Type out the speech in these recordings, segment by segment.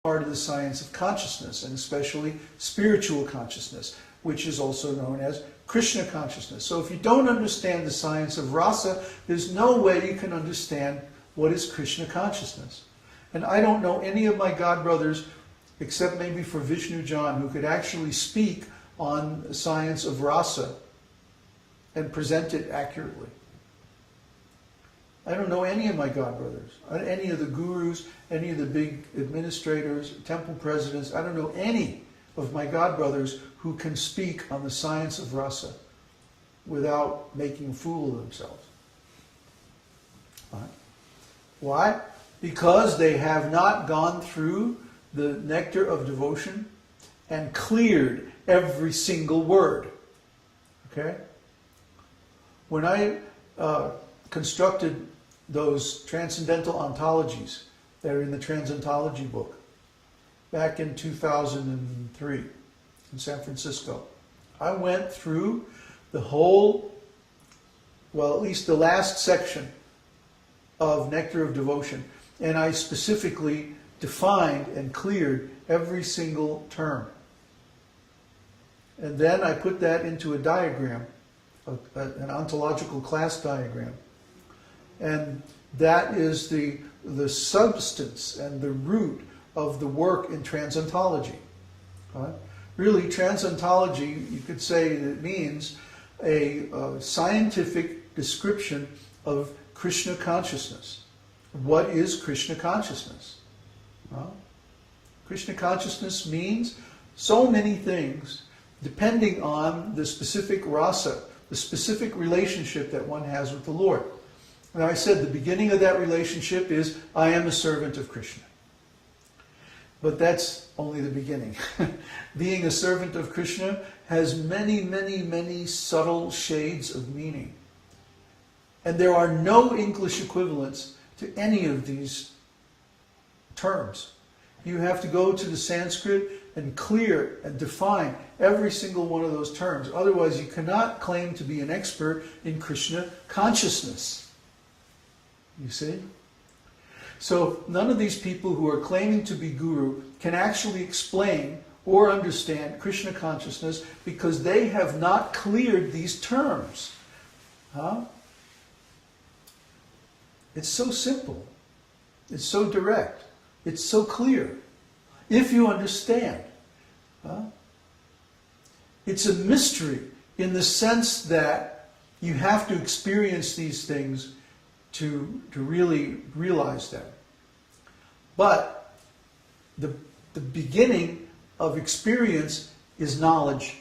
part of the science of consciousness, and especially spiritual consciousness, which is also known as Krishna consciousness. So if you don't understand the science of rasa, there's no way you can understand what is Krishna consciousness. And I don't know any of my god brothers, except maybe for Vishnu John, who could actually speak on the science of rasa and present it accurately. I don't know any of my god brothers, any of the gurus, any of the big administrators, temple presidents. I don't know any of my god brothers who can speak on the science of rasa without making a fool of themselves. Right? Why? Because they have not gone through the nectar of devotion and cleared every single word. Okay? When I constructed those transcendental ontologies that are in the Transcendentology book back in 2003 in San Francisco, I went through the whole, well, at least the last section of Nectar of Devotion, and I specifically defined and cleared every single term. And then I put that into a diagram, an ontological class diagram. And that is the substance and the root of the work in transcendentology. Right? Really, transcendentology, you could say it means a scientific description of Krishna consciousness. What is Krishna consciousness? Well, Krishna consciousness means so many things depending on the specific rasa, the specific relationship that one has with the Lord. Now I said the beginning of that relationship is, I am a servant of Krishna. But that's only the beginning. Being a servant of Krishna has many, many, many subtle shades of meaning. And there are no English equivalents to any of these terms. You have to go to the Sanskrit and clear and define every single one of those terms. Otherwise, you cannot claim to be an expert in Krishna consciousness. You see? So none of these people who are claiming to be guru can actually explain or understand Krishna consciousness because they have not cleared these terms. Huh? It's so simple. It's so direct. It's so clear. If you understand. Huh? It's a mystery in the sense that you have to experience these things to really realize them. But the beginning of experience is knowledge.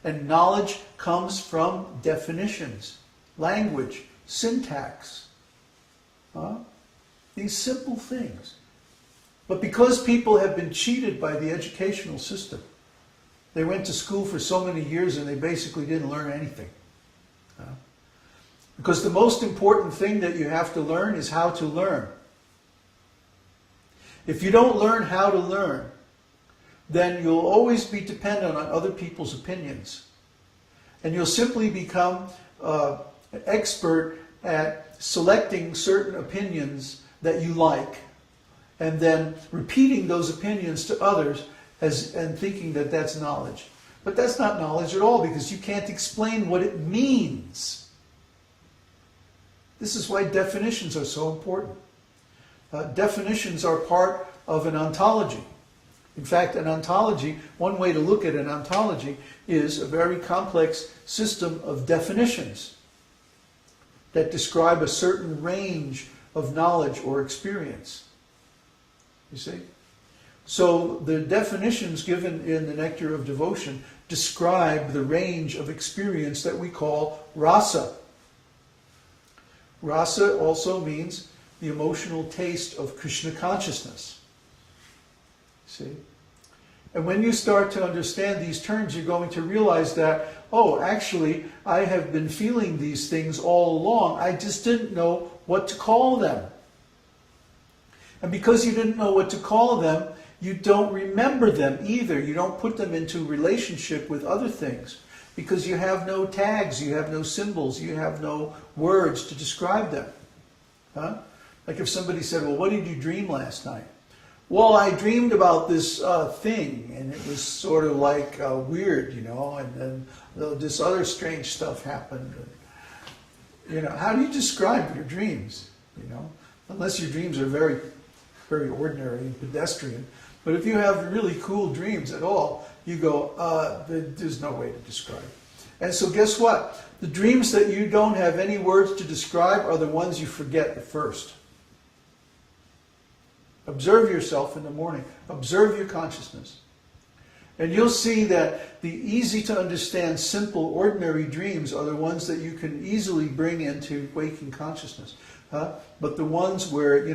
And knowledge comes from definitions, language, syntax. These simple things. But because people have been cheated by the educational system, they went to school for so many years and they basically didn't learn anything. Because the most important thing that you have to learn is how to learn. If you don't learn how to learn, then you'll always be dependent on other people's opinions. And you'll simply become an expert at selecting certain opinions that you like, and then repeating those opinions to others and thinking that that's knowledge. But that's not knowledge at all, because you can't explain what it means. This is why definitions are so important. Definitions are part of an ontology. In fact, an ontology, one way to look at an ontology is a very complex system of definitions that describe a certain range of knowledge or experience. You see? So the definitions given in the Nectar of Devotion describe the range of experience that we call rasa. Rasa also means the emotional taste of Krishna consciousness. See? And when you start to understand these terms, you're going to realize that, oh, actually, I have been feeling these things all along. I just didn't know what to call them. And because you didn't know what to call them, you don't remember them either. You don't put them into relationship with other things because you have no tags, you have no symbols, you have no words to describe them. Huh? Like if somebody said, well, what did you dream last night? well, I dreamed about this thing, and it was sort of like weird, and then this other strange stuff happened. How do you describe your dreams? Unless your dreams are very, very ordinary and pedestrian. But if you have really cool dreams at all, you go, there's no way to describe. And so guess what? The dreams that you don't have any words to describe are the ones you forget at first. Observe yourself in the morning. Observe your consciousness. And you'll see that the easy to understand, simple, ordinary dreams are the ones that you can easily bring into waking consciousness. But the ones where,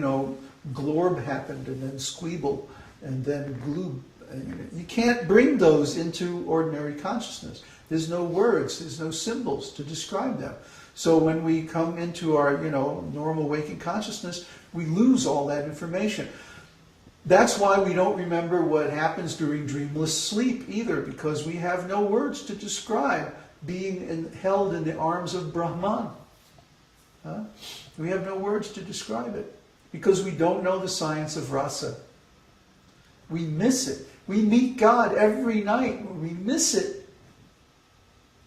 glorb happened and then squeeble and then gloob, you can't bring those into ordinary consciousness. There's no words, there's no symbols to describe them. So when we come into our, normal waking consciousness, we lose all that information. That's why we don't remember what happens during dreamless sleep either, because we have no words to describe being held in the arms of Brahman. We have no words to describe it, because we don't know the science of rasa. We miss it. We meet God every night. We miss it.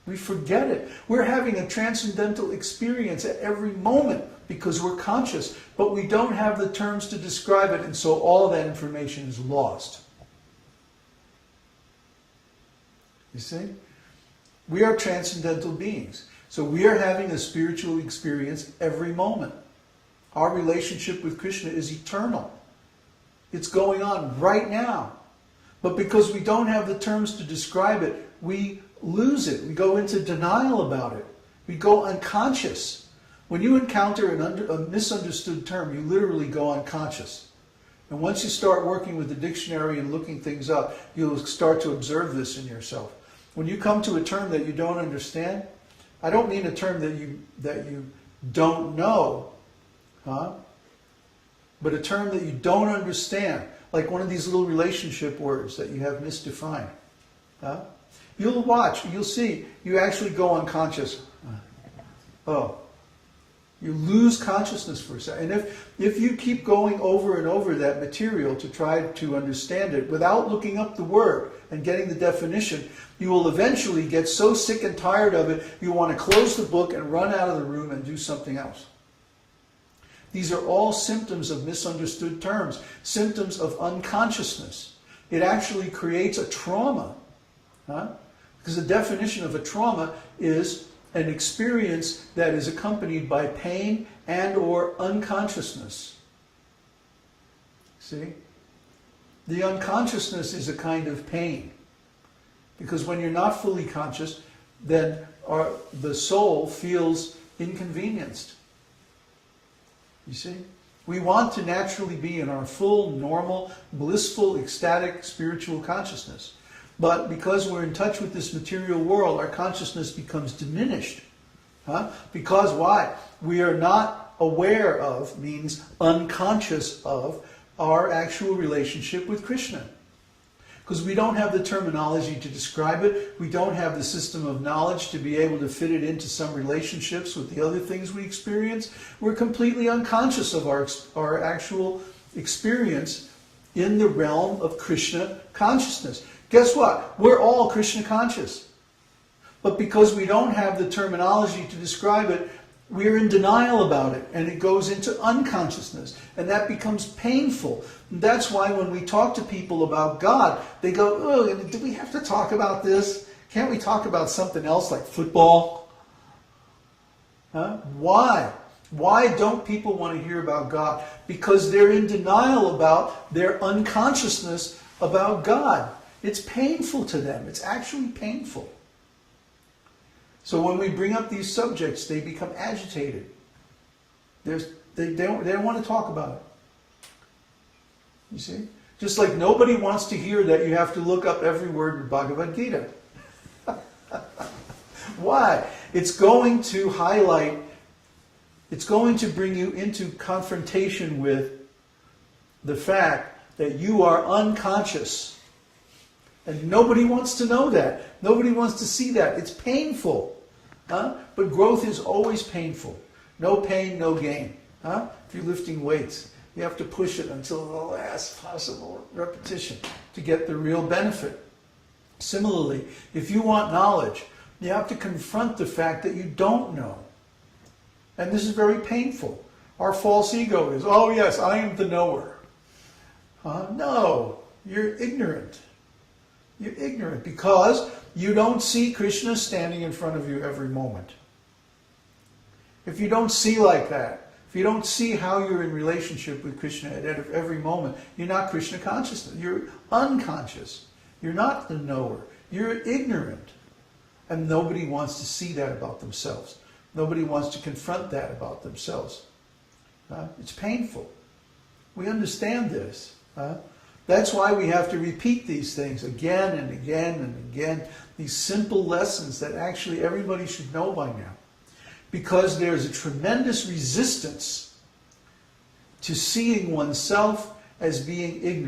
We forget it. We're having a transcendental experience at every moment because we're conscious, but we don't have the terms to describe it, and so all that information is lost. You see? We are transcendental beings, so we are having a spiritual experience every moment. Our relationship with Krishna is eternal. It's going on right now. But because we don't have the terms to describe it, we lose it. We go into denial about it. We go unconscious. When you encounter a misunderstood term, you literally go unconscious. And once you start working with the dictionary and looking things up, you'll start to observe this in yourself. When you come to a term that you don't understand, I don't mean a term that you don't know, but a term that you don't understand, like one of these little relationship words that you have misdefined. You'll watch, you'll see, you actually go unconscious. You lose consciousness for a second. And if you keep going over and over that material to try to understand it without looking up the word and getting the definition, you will eventually get so sick and tired of it, you want to close the book and run out of the room and do something else. These are all symptoms of misunderstood terms, symptoms of unconsciousness. It actually creates a trauma. Because the definition of a trauma is an experience that is accompanied by pain and or unconsciousness. See? The unconsciousness is a kind of pain. Because when you're not fully conscious, then the soul feels inconvenienced. You see? We want to naturally be in our full, normal, blissful, ecstatic, spiritual consciousness. But because we're in touch with this material world, our consciousness becomes diminished. Because why? We are not aware of, means unconscious of, our actual relationship with Krishna. Because we don't have the terminology to describe it. We don't have the system of knowledge to be able to fit it into some relationships with the other things we experience. We're completely unconscious of our actual experience in the realm of Krishna consciousness. Guess what? We're all Krishna conscious. But because we don't have the terminology to describe it, we're in denial about it, and it goes into unconsciousness, and that becomes painful. And that's why when we talk to people about God, they go, oh, do we have to talk about this? Can't we talk about something else like football? Why? Why don't people want to hear about God? Because they're in denial about their unconsciousness about God. It's painful to them. It's actually painful. So when we bring up these subjects, they become agitated. They don't want to talk about it. You see? Just like nobody wants to hear that you have to look up every word in Bhagavad-gītā. Why? It's going to highlight, it's going to bring you into confrontation with the fact that you are unconscious. And nobody wants to know that. Nobody wants to see that. It's painful. But growth is always painful. No pain, no gain. If you're lifting weights, You have to push it until the last possible repetition to get the real benefit. Similarly, if you want knowledge, you have to confront the fact that you don't know. And this is very painful. Our false ego is, oh yes, I am the knower. No, you're ignorant. You're ignorant because you don't see Krishna standing in front of you every moment. If you don't see like that, if you don't see how you're in relationship with Krishna at every moment, you're not Krishna consciousness. You're unconscious. You're not the knower. You're ignorant. And nobody wants to see that about themselves. Nobody wants to confront that about themselves. It's painful. We understand this. That's why we have to repeat these things again and again and again. These simple lessons that actually everybody should know by now. Because there's a tremendous resistance to seeing oneself as being ignorant.